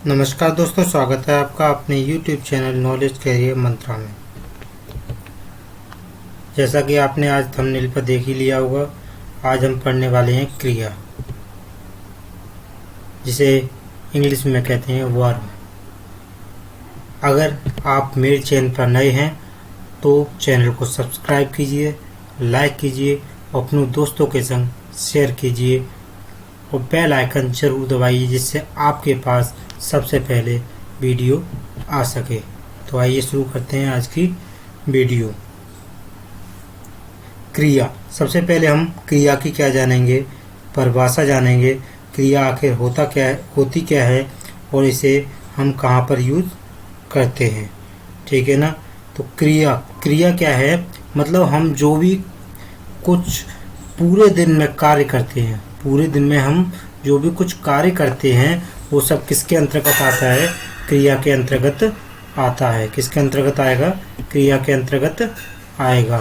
नमस्कार दोस्तों, स्वागत है आपका अपने YouTube चैनल नॉलेज कैरियर मंत्रा में। जैसा कि आपने आज थंबनेल पर देख ही लिया होगा, आज हम पढ़ने वाले हैं क्रिया, जिसे इंग्लिश में कहते हैं वर्ब। अगर आप मेरे चैनल पर नए हैं तो चैनल को सब्सक्राइब कीजिए, लाइक कीजिए और अपने दोस्तों के संग शेयर कीजिए और बेल आइकन जरूर दबाइए, जिससे आपके पास सबसे पहले वीडियो आ सके। तो आइए शुरू करते हैं आज की वीडियो। क्रिया, सबसे पहले हम क्रिया की क्या जानेंगे, परिभाषा जानेंगे। क्रिया आखिर होती क्या है और इसे हम कहाँ पर यूज करते हैं, ठीक है ना। तो क्रिया क्या है, मतलब हम जो भी कुछ पूरे दिन में कार्य करते हैं, पूरे दिन में हम जो भी कुछ कार्य करते हैं वो सब किसके अंतर्गत आता है, क्रिया के अंतर्गत आता है। किसके अंतर्गत आएगा, क्रिया के अंतर्गत आएगा।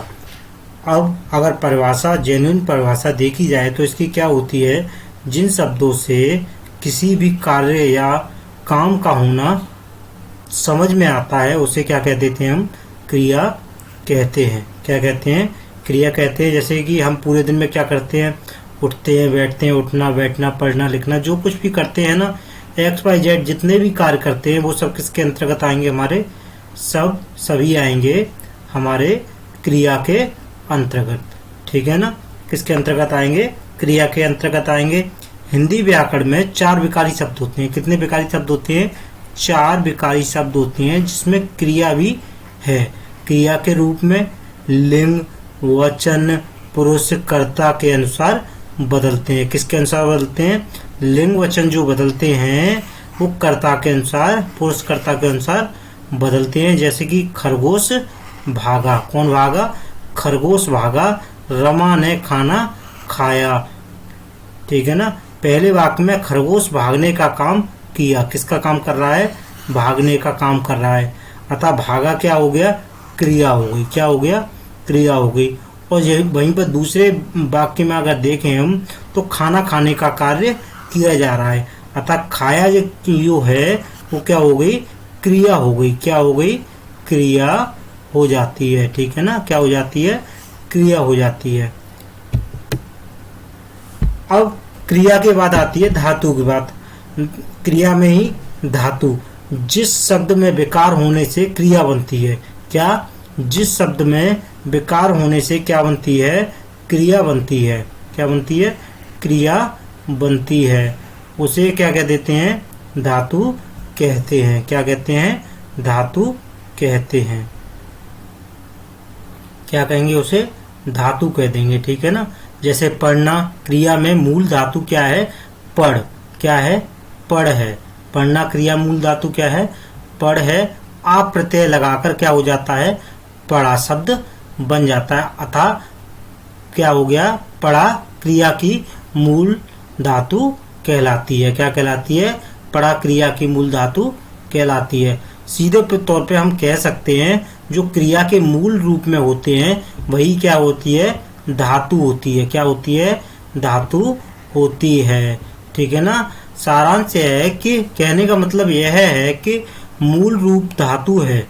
अब अगर परिभाषा, जेन्युइन परिभाषा देखी जाए तो इसकी क्या होती है, जिन शब्दों से किसी भी कार्य या काम का होना समझ में आता है उसे क्या कह देते हैं, हम क्रिया कहते हैं। क्या कहते हैं, क्रिया कहते हैं। जैसे कि हम पूरे दिन में क्या करते हैं, उठते हैं, बैठते हैं, उठना बैठना, पढ़ना लिखना, जो कुछ भी करते हैं ना, XYZ जितने भी कार्य करते हैं वो सब किसके अंतर्गत आएंगे, हमारे सभी आएंगे हमारे क्रिया के अंतर्गत, ठीक है ना। किसके अंतर्गत आएंगे, क्रिया के अंतर्गत आएंगे। हिंदी व्याकरण में 4 विकारी शब्द होते हैं। कितने विकारी शब्द होते हैं, 4 विकारी शब्द होते हैं, जिसमें क्रिया भी है। क्रिया के रूप में लिंग, वचन, पुरुष, कर्ता के अनुसार बदलते हैं। किसके अनुसार बदलते हैं, लिंग वचन जो बदलते हैं वो कर्ता के अनुसार, पुरुष कर्ता के अनुसार बदलते हैं। जैसे कि खरगोश भागा, कौन भागा, खरगोश भागा, रमा ने खाना खाया, ठीक है ना। पहले वाक्य में खरगोश भागने का काम किया, किसका काम कर रहा है, भागने का काम कर रहा है, अतः भागा क्या हो गया, क्रिया हो गई। क्या हो गया, क्रिया हो गई। और यही वहीं पर दूसरे वाक्य में अगर देखें हम तो खाना खाने का कार्य किया जा रहा है, अतः खाया जो है वो क्या हो गई, क्रिया हो गई। क्या हो गई, क्रिया हो जाती है, ठीक है ना। क्या हो जाती है, क्रिया हो जाती है। अब क्रिया के बाद आती है धातु की बात। क्रिया में ही धातु, जिस शब्द में विकार होने से क्रिया बनती है। क्या, जिस शब्द में विकार होने से क्या बनती है, क्रिया बनती है। क्या बनती है, क्रिया बनती है, उसे क्या कह देते हैं, धातु कहते हैं। क्या कहते हैं, धातु कहते हैं। क्या कहेंगे, उसे धातु कह देंगे, ठीक है ना। जैसे पढ़ना, क्रिया में मूल धातु क्या है, पढ़। क्या है, पढ़ है। पढ़ना क्रिया मूल धातु क्या है, पढ़ है। आप प्रत्यय लगाकर क्या हो जाता है, पढ़ा शब्द बन जाता है, अतः क्या हो गया, पढ़ा क्रिया की मूल धातु कहलाती है। क्या कहलाती है, पढ़ा क्रिया की मूल धातु कहलाती है। सीधे तौर पे हम कह सकते हैं जो क्रिया के मूल रूप में होते हैं वही क्या होती है, धातु होती है। क्या होती है, धातु होती है, ठीक है ना। सारांश है कि कहने का मतलब यह है कि मूल रूप धातु है।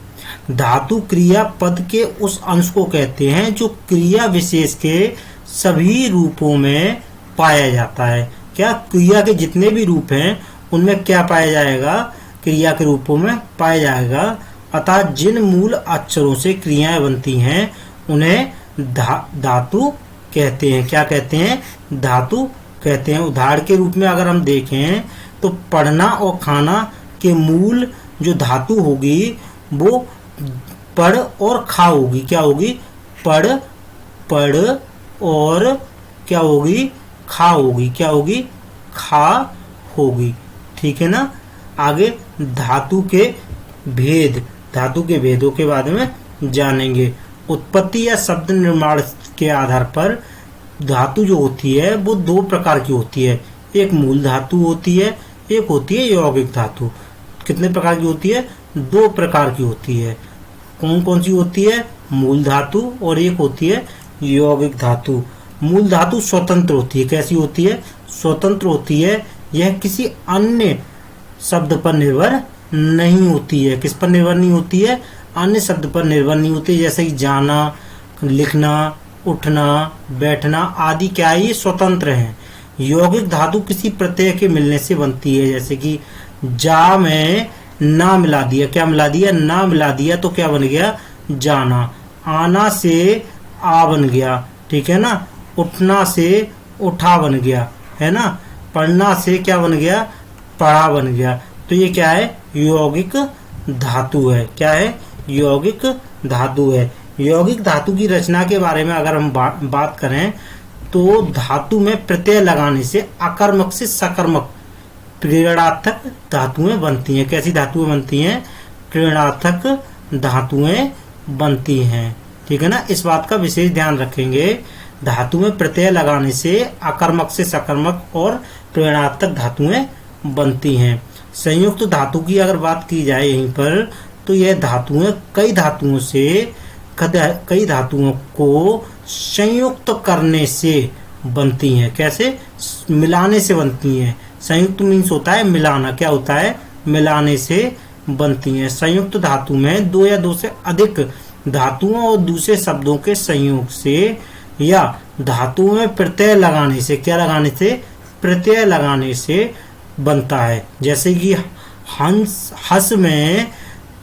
धातु क्रिया पद के उस अंश को कहते हैं जो क्रिया विशेष के सभी रूपों में पाया जाता है। क्या, क्रिया के जितने भी रूप हैं उनमें क्या पाया जाएगा, क्रिया के रूपों में पाया जाएगा। अतः जिन मूल अक्षरों से क्रियाएं बनती हैं उन्हें धातु कहते हैं। क्या कहते हैं, धातु कहते हैं। उदाहरण के रूप में अगर हम देखें तो पढ़ना और खाना के मूल जो धातु होगी वो पढ़ और खा होगी। क्या होगी, पढ़ और क्या होगी, खा होगी। क्या होगी, खा होगी, ठीक है ना। आगे धातु के भेद, धातु के भेदों के बारे में जानेंगे। उत्पत्ति या शब्द निर्माण के आधार पर धातु जो होती है वो 2 प्रकार की होती है। एक मूल धातु होती है, एक होती है यौगिक धातु। कितने प्रकार की होती है, 2 प्रकार की होती है। कौन कौन सी होती है, मूल धातु और एक होती है यौगिक धातु। मूल धातु स्वतंत्र होती है। कैसी होती है, स्वतंत्र होती है। यह किसी अन्य शब्द पर निर्भर नहीं होती है। किस पर निर्भर नहीं होती है? अन्य शब्द पर निर्भर नहीं होती। जैसे कि जाना, लिखना, उठना, बैठना आदि क्या है, ये स्वतंत्र हैं। यौगिक धातु किसी प्रत्यय के मिलने से बनती है। जैसे कि जा में ना मिला दिया, क्या मिला दिया? ना मिला दिया, तो क्या बन गया? जाना। आना से आ बन गया, ठीक है ना। उठना से उठा बन गया, है ना। पढ़ना से क्या बन गया? पढ़ा बन गया। तो ये क्या है? यौगिक धातु है। क्या है? यौगिक धातु है। यौगिक धातु की रचना के बारे में अगर हम बात करें तो धातु में प्रत्यय लगाने से अकर्मक से सकर्मक प्रेरणार्थक धातुएं बनती हैं। कैसी धातुएं बनती हैं? प्रेरणार्थक धातुएं बनती हैं, ठीक है ना। इस बात का विशेष ध्यान रखेंगे। धातु में प्रत्यय लगाने से अकर्मक से सकर्मक और प्रेरणार्थक धातुएं बनती हैं। संयुक्त धातु की अगर बात की जाए यहीं पर, तो यह धातुएं कई धातुओं को संयुक्त करने से बनती हैं। कैसे? मिलाने से बनती हैं। संयुक्त मीन्स होता है मिलाना। क्या होता है? मिलाने से बनती हैं। संयुक्त धातु में दो या दो से अधिक धातुओं और दूसरे शब्दों के संयोग से या धातुओं में प्रत्यय लगाने से, क्या लगाने से? प्रत्यय लगाने से बनता है। जैसे कि हंस में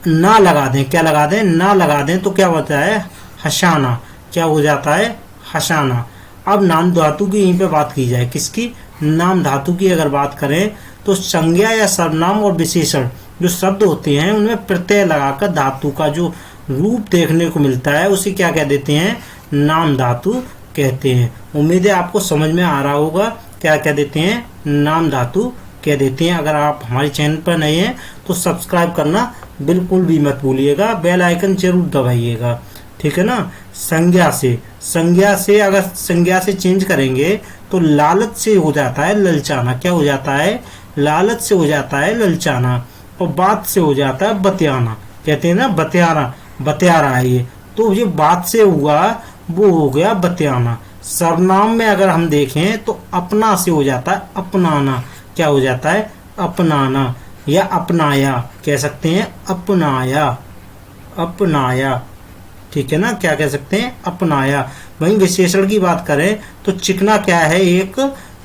ना लगा दें, क्या लगा दें? ना लगा दें, तो क्या होता है? हसाना। क्या हो जाता है? हसाना। अब नाम धातु की यहीं पे बात की जाए। किसकी? नाम धातु की अगर बात करें तो संज्ञा या सर्वनाम और विशेषण जो शब्द होते हैं उनमें प्रत्यय लगाकर धातु का जो रूप देखने को मिलता है उसे क्या कह देते हैं? नाम धातु कहते हैं। उम्मीद है आपको समझ में आ रहा होगा। क्या कह देते हैं? नाम धातु कह देते हैं। अगर आप हमारे चैनल पर नए हैं तो सब्सक्राइब करना बिल्कुल भी मत भूलिएगा, बेल आइकन जरूर दबाइएगा, ठीक है ना। संज्ञा से अगर संज्ञा से चेंज करेंगे तो लालच से हो जाता है ललचाना। क्या हो जाता है? लालच से हो जाता है ललचाना। और बात से हो जाता है बतियाना। कहते हैं ना बतिया रहा है ये, तो ये बात से हुआ वो हो गया बतियाना। सर्वनाम में अगर हम देखें तो अपना से हो जाता है अपनाना। क्या हो जाता है? अपनाना या अपनाया कह सकते हैं। अपनाया, ठीक है ना। क्या कह सकते हैं? अपनाया। वहीं विशेषण की बात करें तो चिकना क्या है? एक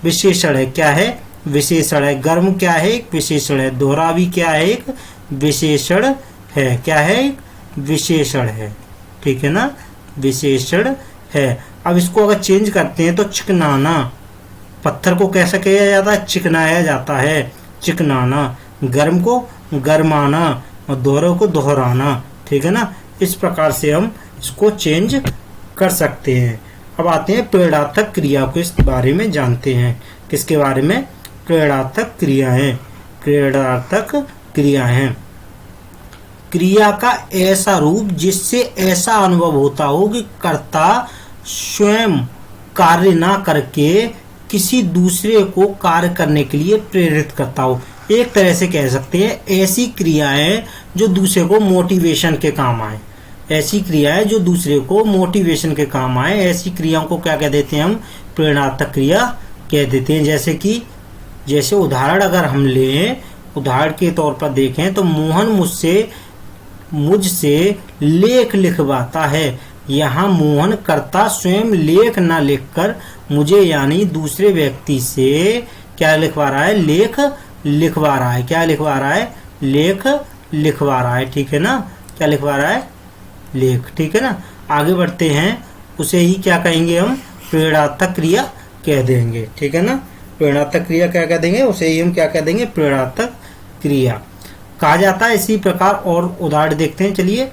विशेषण है। क्या है? विशेषण है। गर्म क्या है? एक विशेषण है। दोहरावी क्या है? एक विशेषण है। क्या है? एक विशेषण है, ठीक है ना। विशेषण है। अब इसको अगर चेंज करते हैं तो चिकनाना। पत्थर को कैसा किया जाता है? चिकनाया जाता है, चिकनाना। गर्म को गर्माना और दोहरे को दोहराना, ठीक है ना। इस प्रकार से हम इसको चेंज कर सकते हैं। अब आते हैं प्रेरणार्थक क्रिया को इस बारे में जानते हैं। किसके बारे में? प्रेरणार्थक क्रियाएं। प्रेरणार्थक क्रियाएं क्रिया का ऐसा रूप जिससे ऐसा अनुभव होता हो कि कर्ता स्वयं कार्य ना करके किसी दूसरे को कार्य करने के लिए प्रेरित करता हो। एक तरह से कह सकते हैं ऐसी क्रियाएं जो दूसरे को मोटिवेशन के काम आए। ऐसी क्रियाएं जो दूसरे को मोटिवेशन के काम आए, ऐसी क्रियाओं को क्या कह देते हैं हम? प्रेरणार्थक क्रिया कह देते हैं। जैसे उदाहरण अगर हम लें, उदाहरण के तौर पर देखें तो मोहन मुझसे लेख लिखवाता है। यहाँ मोहन कर्ता स्वयं लेख ना लिखकर मुझे यानी दूसरे व्यक्ति से क्या लिखवा रहा है? लेख लिखवा रहा है। क्या लिखवा रहा है? लेख लिखवा रहा है, ठीक है ना। क्या लिखवा रहा है? लेख, ठीक है ना। आगे बढ़ते हैं, उसे ही क्या कहेंगे हम? प्रेरणार्थक क्रिया कह देंगे, ठीक है ना। प्रेरणार्थक क्रिया क्या कह देंगे? उसे ही हम क्या कह देंगे? प्रेरणार्थक क्रिया कहा जाता है। इसी प्रकार और उदाहरण देखते हैं। चलिए,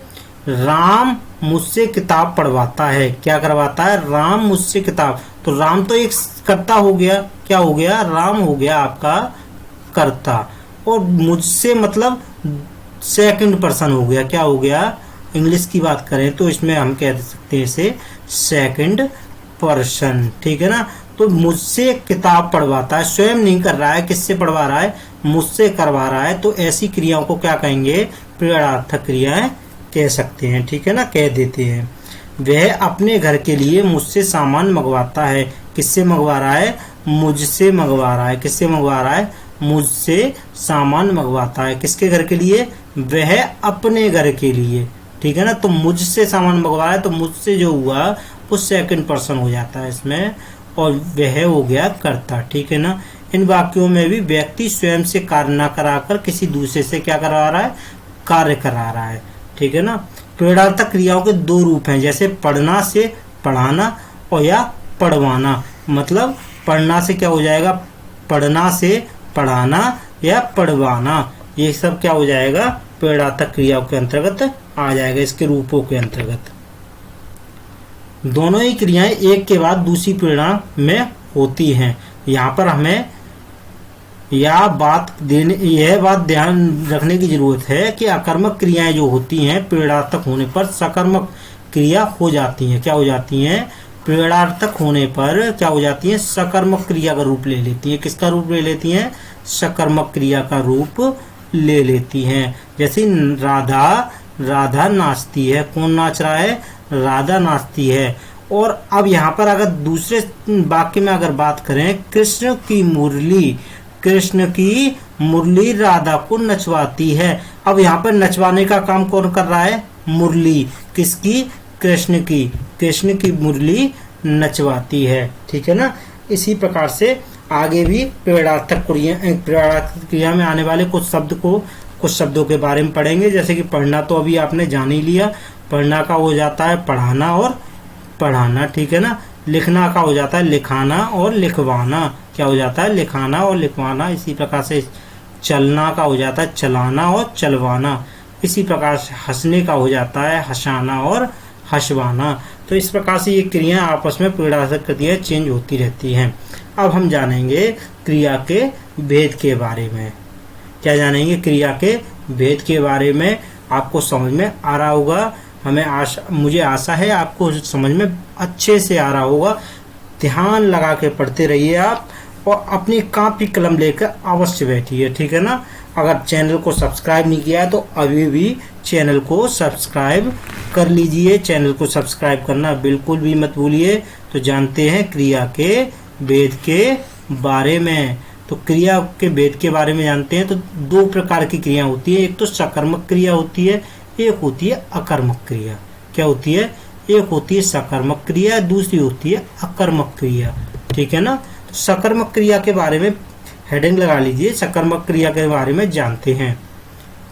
राम मुझसे किताब पढ़वाता है। क्या करवाता है? राम मुझसे किताब। तो राम तो एक कर्ता हो गया। क्या हो गया? राम हो गया आपका कर्ता, और मुझसे मतलब सेकंड पर्सन हो गया। क्या हो गया? इंग्लिश की बात करें तो इसमें हम कह सकते हैं इसे सेकंड पर्सन, ठीक है ना। तो मुझसे किताब पढ़वाता है, स्वयं नहीं कर रहा है। किससे पढ़वा रहा है? मुझसे करवा रहा है। तो ऐसी क्रियाओं को क्या कहेंगे? प्रेरणार्थक क्रियाएं कह सकते हैं, ठीक है ना, कह देते हैं। वह अपने घर के लिए मुझसे सामान मंगवाता है। किससे मंगवा रहा है? मुझसे मंगवा रहा है। किससे मंगवा रहा है? मुझसे सामान मंगवाता है। किसके घर के लिए? वह अपने घर के लिए, ठीक है ना। तो मुझसे सामान मंगवाया, तो मुझसे जो हुआ वो सेकंड पर्सन हो जाता है इसमें, और वह हो गया कर्ता, ठीक है ना। इन वाक्यों में भी व्यक्ति स्वयं से कार्य न कराकर किसी दूसरे से क्या करा रहा है? कार्य करा रहा है, ठीक है ना। प्रेरणार्थक क्रियाओं के दो रूप हैं, जैसे पढ़ना से पढ़ाना और या पढ़वाना। मतलब पढ़ना से क्या हो जाएगा? पढ़ना से पढ़ाना या पढ़वाना, ये सब क्या हो जाएगा? प्रेरणार्थक क्रियाओं के अंतर्गत आ जाएगा, इसके रूपों के अंतर्गत। दोनों ही क्रियाएं एक के बाद दूसरी प्रेरणा में होती हैं। यहाँ पर हमें यह बात ध्यान रखने की जरूरत है कि अकर्मक क्रियाएं जो होती हैं प्रेरणार्थक होने पर सकर्मक क्रिया हो जाती हैं। क्या हो जाती हैं? प्रेरणार्थक होने पर क्या हो जाती हैं? सकर्मक क्रिया का रूप ले लेती हैं। किसका रूप ले लेती हैं? सकर्मक क्रिया का रूप ले लेती हैं। जैसे राधा नाचती है। कौन नाच रहा है? राधा नाचती है। और अब यहाँ पर अगर दूसरे वाक्य में अगर बात करें, कृष्ण की मुरली राधा को नचवाती है। अब यहाँ पर नचवाने का काम कौन कर रहा है? मुरली। किसकी? कृष्ण की मुरली नचवाती है, ठीक है ना। इसी प्रकार से आगे भी प्रेरणार्थक क्रिया में आने वाले कुछ शब्दों के बारे में पढ़ेंगे। जैसे कि पढ़ना तो अभी आपने जान ही लिया, पढ़ना का हो जाता है पढ़ाना और पढ़ाना, ठीक है ना। लिखना का हो जाता है लिखाना और लिखवाना। क्या हो जाता है? लिखाना और लिखवाना। इसी प्रकार से चलना का हो जाता है चलाना और चलवाना। इसी प्रकार से हंसने का हो जाता है हंसाना और हंसवाना। तो इस प्रकार से ये क्रियाएं आपस में प्रेरणार्थक क्रियाएं चेंज होती रहती हैं। अब हम जानेंगे क्रिया के भेद के बारे में। क्या जानेंगे? क्रिया के भेद के बारे में। आपको समझ में आ रहा होगा, मुझे आशा है आपको समझ में अच्छे से आ रहा होगा। ध्यान लगा के पढ़ते रहिए आप, और अपनी कॉपी कलम लेकर अवश्य बैठिए, ठीक है ना। अगर चैनल को सब्सक्राइब नहीं किया है तो अभी भी चैनल को सब्सक्राइब कर लीजिए। चैनल को सब्सक्राइब करना बिल्कुल भी मत भूलिए। तो जानते हैं क्रिया के भेद के बारे में। तो क्रिया के भेद के बारे में जानते हैं। तो दो प्रकार की क्रिया होती है, एक तो सकर्मक क्रिया होती है, एक होती है अकर्मक क्रिया। क्या होती है? एक होती है सकर्मक क्रिया, दूसरी होती है अकर्मक क्रिया, ठीक है ना। तो सकर्मक क्रिया के बारे में हेडिंग लगा लीजिए। सकर्मक क्रिया के बारे में जानते हैं।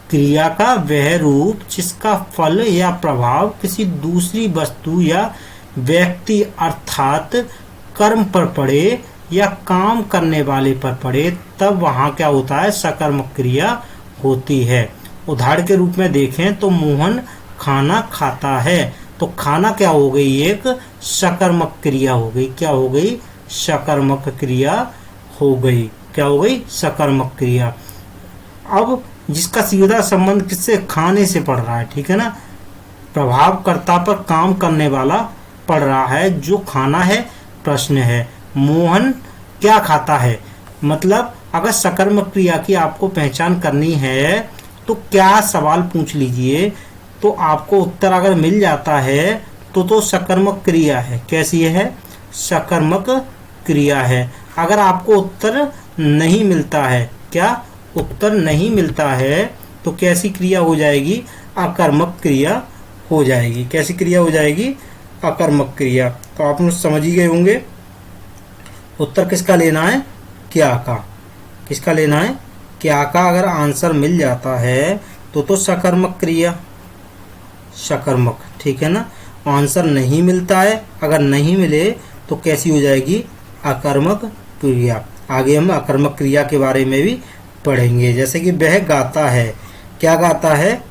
क्रिया का वह रूप जिसका फल या प्रभाव किसी दूसरी वस्तु या व्यक्ति अर्थात कर्म पर पड़े या काम करने वाले पर पड़े, तब वहां क्या होता है? सकर्मक क्रिया होती है। उदाहरण के रूप में देखें तो मोहन खाना खाता है। तो खाना क्या हो गई? एक सकर्मक क्रिया हो गई। क्या हो गई? सकर्मक क्रिया हो गई। क्या हो गई? सकर्मक क्रिया। अब जिसका सीधा संबंध किससे? खाने से पड़ रहा है, ठीक है ना। प्रभावकर्ता पर काम करने वाला पड़ रहा है, जो खाना है। प्रश्न है मोहन क्या खाता है? मतलब अगर सकर्मक क्रिया की आपको पहचान करनी है तो क्या सवाल पूछ लीजिए, तो आपको उत्तर अगर मिल जाता है तो सकर्मक क्रिया है। कैसी है? सकर्मक क्रिया है। अगर आपको उत्तर नहीं मिलता है, क्या उत्तर नहीं मिलता है, तो कैसी क्रिया हो जाएगी? अकर्मक क्रिया हो जाएगी। कैसी क्रिया हो जाएगी? अकर्मक क्रिया। तो आप लोग समझ ही गए होंगे। उत्तर किसका लेना है? क्या का। किसका लेना है? क्या का। अगर आंसर मिल जाता है तो सकर्मक क्रिया, सकर्मक, ठीक है ना। आंसर नहीं मिलता है, अगर नहीं मिले तो कैसी हो जाएगी? अकर्मक क्रिया। आगे हम अकर्मक क्रिया के बारे में भी पढ़ेंगे। जैसे कि वह गाता है। क्या गाता है?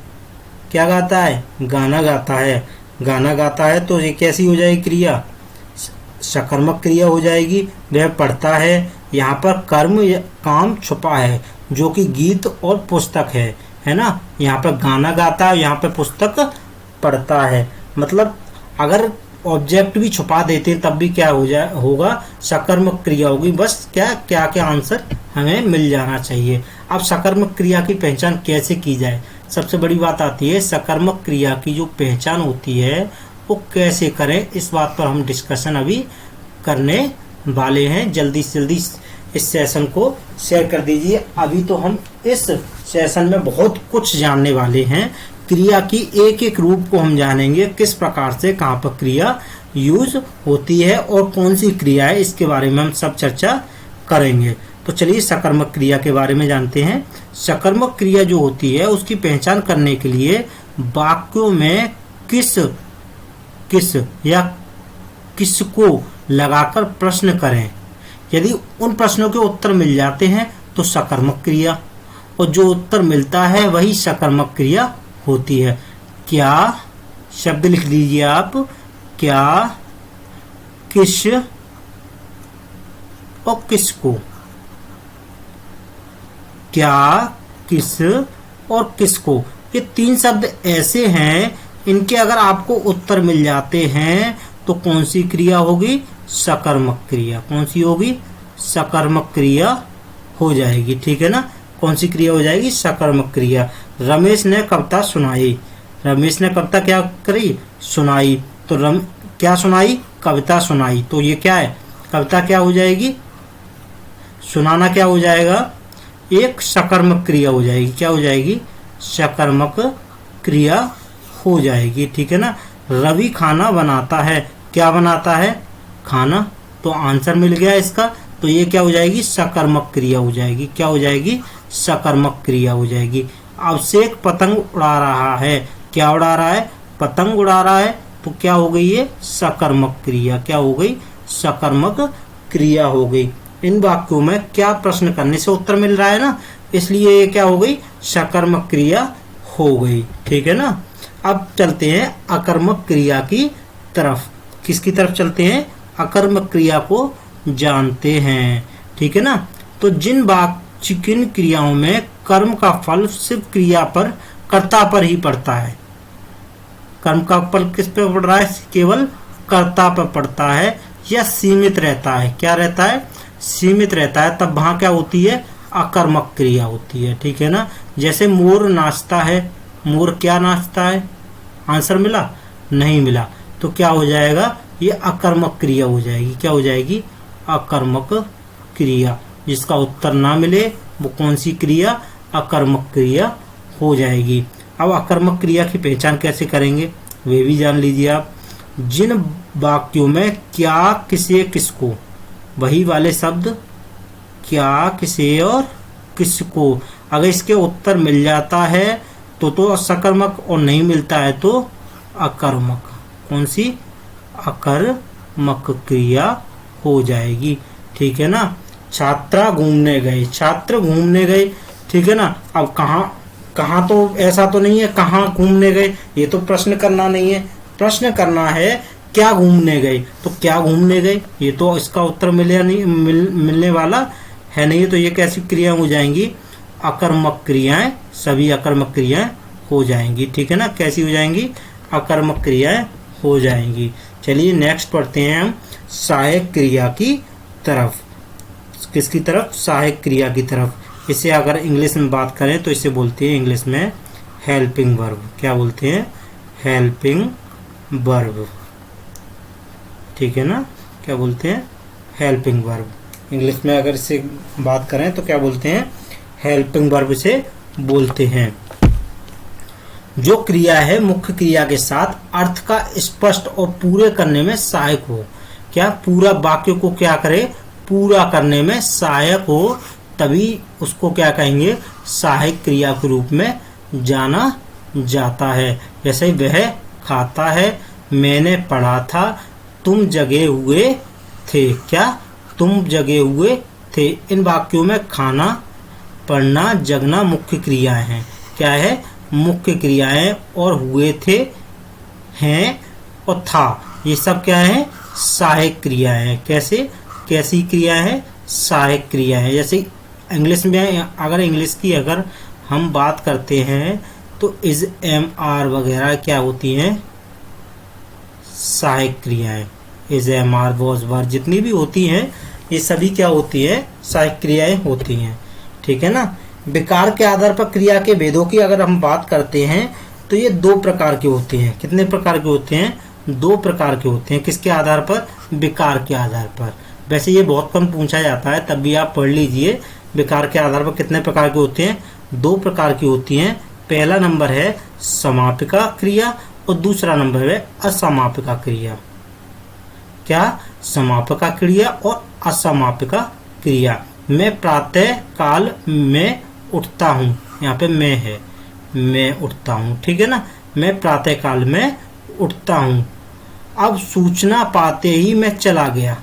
क्या गाता है? गाना गाता है। गाना गाता है तो ये कैसी हो जाएगी क्रिया? सकर्मक क्रिया हो जाएगी। वह पढ़ता है। यहाँ पर कर्म या काम छुपा है, जो कि गीत और पुस्तक है ना। यहाँ पर गाना गाता है, यहाँ पर पुस्तक पढ़ता है। मतलब अगर ऑब्जेक्ट भी छुपा देते हैं तब भी क्या होगा? सकर्मक क्रिया होगी। बस क्या आंसर हमें मिल जाना चाहिए। अब सकर्मक क्रिया की पहचान कैसे की जाए? सबसे बड़ी बात आती है सकर्मक क्रिया की जो पहचान होती है वो कैसे करें, इस बात पर हम डिस्कशन अभी करने वाले हैं। जल्दी से जल्दी इस सेशन को शेयर कर दीजिए। अभी तो हम इस सेशन में बहुत कुछ जानने वाले हैं। क्रिया की एक एक रूप को हम जानेंगे, किस प्रकार से कहाँ पर क्रिया यूज होती है और कौन सी क्रिया है, इसके बारे में हम सब चर्चा करेंगे। तो चलिए सकर्मक क्रिया के बारे में जानते हैं। सकर्मक क्रिया जो होती है उसकी पहचान करने के लिए वाक्यों में किस किस या किसको लगाकर प्रश्न करें। यदि उन प्रश्नों के उत्तर मिल जाते हैं तो सकर्मक क्रिया, और जो उत्तर मिलता है वही सकर्मक क्रिया होती है। क्या, शब्द लिख लीजिए आप, क्या, किस और किसको। क्या, किस और किसको, ये तीन शब्द ऐसे हैं, इनके अगर आपको उत्तर मिल जाते हैं तो कौन सी क्रिया होगी? सकर्मक क्रिया। कौन सी होगी? सकर्मक क्रिया हो जाएगी। ठीक है ना, कौन सी क्रिया हो जाएगी? सकर्मक क्रिया। रमेश ने कविता सुनाई। रमेश ने कविता क्या करी? सुनाई। तो क्या सुनाई? कविता सुनाई। तो ये क्या है? कविता क्या हो जाएगी? सुनाना क्या हो जाएगा? एक सकर्मक क्रिया हो जाएगी। क्या हो जाएगी? सकर्मक क्रिया हो जाएगी। ठीक है ना। रवि खाना बनाता है। क्या बनाता है? खाना। तो आंसर मिल गया इसका। तो ये क्या हो जाएगी? सकर्मक क्रिया हो जाएगी। क्या हो जाएगी? सकर्मक क्रिया हो जाएगी। अभिषेक पतंग उड़ा रहा है। क्या उड़ा रहा है? पतंग उड़ा रहा है। तो क्या हो गई? ये सकर्मक क्रिया। क्या हो गई? सकर्मक क्रिया हो गई। इन वाक्यों में क्या प्रश्न करने से उत्तर मिल रहा है ना, इसलिए ये क्या हो गई? सकर्मक क्रिया हो गई। ठीक है ना। अब चलते हैं अकर्मक क्रिया की तरफ। किसकी तरफ चलते हैं? अकर्मक क्रिया को जानते हैं। ठीक है ना। तो जिन क्रियाओं में कर्म का फल सिर्फ क्रिया पर, कर्ता पर ही पड़ता है। कर्म का फल किस पे पड़ रहा है? केवल कर्ता पर पड़ता है या सीमित रहता है। क्या रहता है? सीमित रहता है। तब वहां क्या होती है? अकर्मक क्रिया होती है। ठीक है ना। जैसे मोर नाचता है। मोर क्या नाचता है? आंसर मिला? नहीं मिला। तो क्या हो जाएगा? ये अकर्मक क्रिया हो जाएगी। क्या हो जाएगी? अकर्मक क्रिया। जिसका उत्तर ना मिले वो कौन सी क्रिया? अकर्मक क्रिया हो जाएगी। अब अकर्मक क्रिया की पहचान कैसे करेंगे वे भी जान लीजिए आप। जिन वाक्यों में क्या, किसे, किसको, वही वाले शब्द क्या, किसे और किसको, अगर इसके उत्तर मिल जाता है तो सकर्मक, और नहीं मिलता है तो अकर्मक। कौन सी? अकर्मक क्रिया हो जाएगी। ठीक है ना। छात्रा घूमने गए। छात्र घूमने गए। ठीक है ना। अब कहाँ तो ऐसा तो नहीं है कहाँ घूमने गए, ये तो प्रश्न करना नहीं है। प्रश्न करना है क्या घूमने गए। तो क्या घूमने गए, ये तो इसका उत्तर मिलने वाला है नहीं। तो ये कैसी क्रिया हो जाएंगी? अकर्मक क्रियाएं। सभी अकर्मक क्रियाएं हो जाएंगी। ठीक है ना। कैसी हो जाएंगी? अकर्मक क्रियाएं हो जाएंगी। चलिए नेक्स्ट पढ़ते हैं हम सहायक क्रिया की तरफ। किसकी तरफ? सहायक क्रिया की तरफ। इसे अगर इंग्लिश में बात करें तो इसे बोलते हैं इंग्लिश में हेल्पिंग वर्ब। क्या बोलते हैं? Helping verb. ठीक है ना। क्या बोलते हैं? Helping verb. इंग्लिश में अगर इसे बात करें तो क्या बोलते हैं? हेल्पिंग वर्ब से बोलते हैं। जो क्रिया है मुख्य क्रिया के साथ अर्थ का स्पष्ट और पूरे करने में सहायक हो। क्या? पूरा वाक्य को क्या करे? पूरा करने में सहायक हो, तभी उसको क्या कहेंगे? सहायक क्रिया के रूप में जाना जाता है। जैसे वह खाता है, मैंने पढ़ा था, तुम जगे हुए थे। क्या? तुम जगे हुए थे। इन वाक्यों में खाना, पढ़ना, जगना मुख्य क्रियाएं हैं। क्या है? मुख्य क्रियाएं। और हुए थे, हैं और था, ये सब क्या है? सहायक क्रियाएं हैं। कैसी क्रिया है? सहायक क्रिया है। जैसे इंग्लिश में अगर हम बात करते हैं तो इज, एम, आर वगैरह क्या होती हैं? सहायक क्रियाएं। इज, एम, आर, वॉज, वर जितनी भी होती हैं ये सभी क्या होती है? सहायक क्रियाएं होती हैं। ठीक है ना। विकार के आधार पर क्रिया के भेदों की अगर हम बात करते हैं तो ये दो प्रकार के होते हैं। कितने प्रकार के होते हैं? दो प्रकार के होते हैं। किसके आधार पर? विकार के आधार पर। वैसे ये बहुत कम पूछा जाता है, तब भी आप पढ़ लीजिए। विकार के आधार पर कितने प्रकार के होते हैं? 2 प्रकार की होती हैं। पहला नंबर है समापिका क्रिया और दूसरा नंबर है असमापिका क्रिया। क्या? समापिका क्रिया और असमापिका क्रिया। मैं प्रातः काल में उठता हूँ, यहाँ पे मैं है, मैं उठता हूँ, ठीक है ना। मैं प्रातः काल में उठता हूँ। अब सूचना पाते ही मैं चला गया,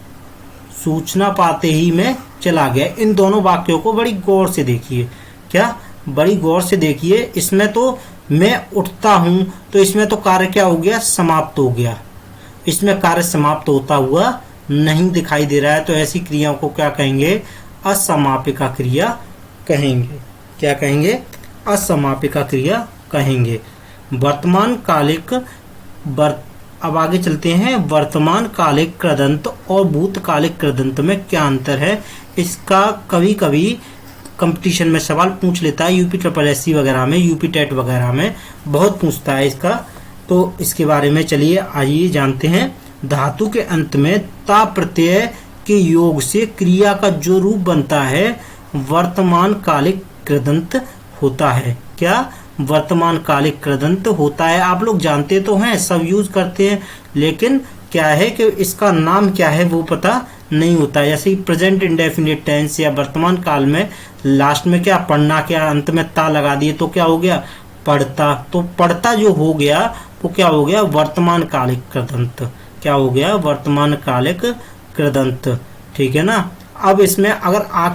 सूचना पाते ही मैं चला गया। इन दोनों वाक्यों को बड़ी गौर से देखिए। क्या? बड़ी गौर से देखिए। इसमें तो मैं उठता हूं, तो इसमें तो कार्य क्या हो गया? समाप्त हो गया। इसमें कार्य समाप्त होता हुआ नहीं दिखाई दे रहा है, तो ऐसी क्रियाओं को क्या कहेंगे? असमापिका क्रिया कहेंगे। क्या कहेंगे? असमापिका क्रिया कहेंगे। वर्तमान कालिक अब आगे चलते हैं। वर्तमान कालिक कृदंत और भूतकालिक कृदंत में क्या अंतर है? इसका कभी कभी कंपटीशन में सवाल पूछ लेता है, UPSSC वगैरह में, यूपी टेट वगैरह में बहुत पूछता है इसका। तो इसके बारे में चलिए आइए जानते हैं। धातु के अंत में ता प्रत्यय के योग से क्रिया का जो रूप बनता है वर्तमान कालिक कृदंत होता है। क्या? वर्तमान कालिक कृदंत होता है। आप लोग जानते तो हैं, सब यूज करते हैं, लेकिन क्या है कि इसका नाम क्या है वो पता नहीं होता। जैसे प्रेजेंट इंडेफिनिट टेंस या वर्तमान काल में लास्ट में क्या पढ़ना, क्या अंत में ता लगा दिए तो क्या हो गया? पढ़ता। तो पढ़ता जो हो गया वो क्या हो गया? वर्तमान कालिक कृदंत। क्या हो गया? वर्तमान कालिक कृदंत, ठीक है ना। अब इसमें अगर आ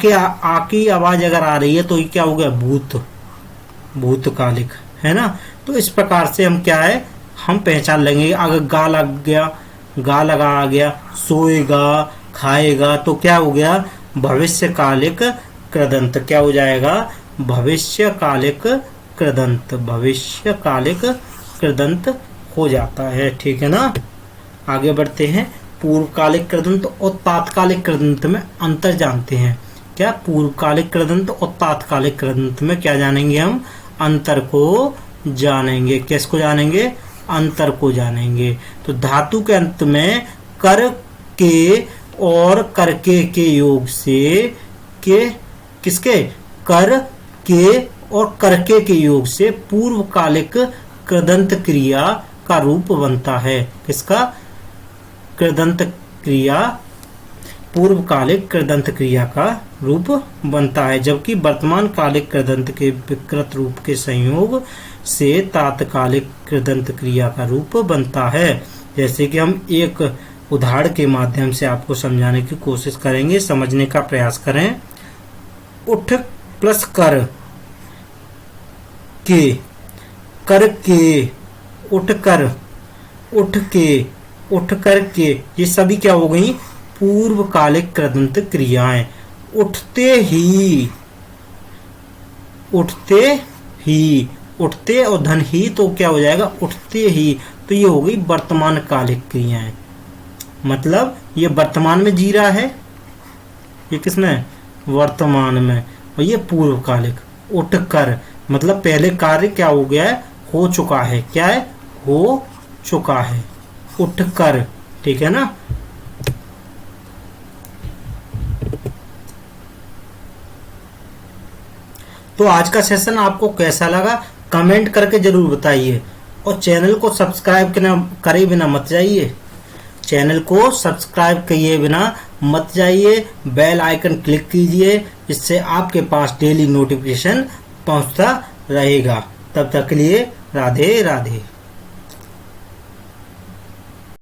की आवाज अगर आ रही है तो ये क्या हो गया? भूतकालिक, है ना। तो इस प्रकार से हम क्या है, हम पहचान लेंगे। अगर गा लग गया, गा लगा आ गया, सोएगा, खाएगा, तो क्या हो गया? भविष्यकालिक कृदंत। क्या हो जाएगा? भविष्यकालिक कृदंत। भविष्यकालिक कृदंत हो जाता है, ठीक है ना। आगे बढ़ते हैं। पूर्वकालिक कृदंत और तात्कालिक कृदंत में अंतर जानते हैं। क्या? पूर्वकालिक कृदंत और तात्कालिक कृदंत में क्या जानेंगे हम? अंतर को जानेंगे। किसको जानेंगे? अंतर को जानेंगे। तो धातु के अंत में कर के और करके के योग से किसके? कर के और करके के योग से पूर्वकालिक कृदंत क्रिया का रूप बनता है। किसका? कृदंत क्रिया, पूर्वकालिक कृदंत क्रिया का रूप बनता है, जबकि वर्तमान कालिक कृदंत के विकृत रूप के संयोग से तात्कालिक कृदंत क्रिया का रूप बनता है। जैसे कि हम एक उदाहरण के माध्यम से आपको समझाने की कोशिश करेंगे, समझने का प्रयास करें। उठ प्लस कर के, उठ कर, उठ के, उठ कर के, ये सभी क्या हो गई? पूर्वकालिक कृदंत क्रियाएं। उठते ही, उठते ही, उठते और धन ही, तो क्या हो जाएगा? उठते ही। तो ये हो गई वर्तमान कालिक क्रियाएं, मतलब ये वर्तमान में जी रहा है, ये किसमें? वर्तमान में। और ये पूर्वकालिक। उठकर मतलब पहले कार्य क्या हो गया है? हो चुका है। क्या है? हो चुका है। उठकर, ठीक है ना। तो आज का सेशन आपको कैसा लगा कमेंट करके जरूर बताइए, और चैनल को सब्सक्राइब करे बिना मत जाइए। चैनल को सब्सक्राइब किए बिना मत जाइए, बेल आइकन क्लिक कीजिए, जिससे आपके पास डेली नोटिफिकेशन पहुंचता रहेगा। तब तक के लिए राधे राधे।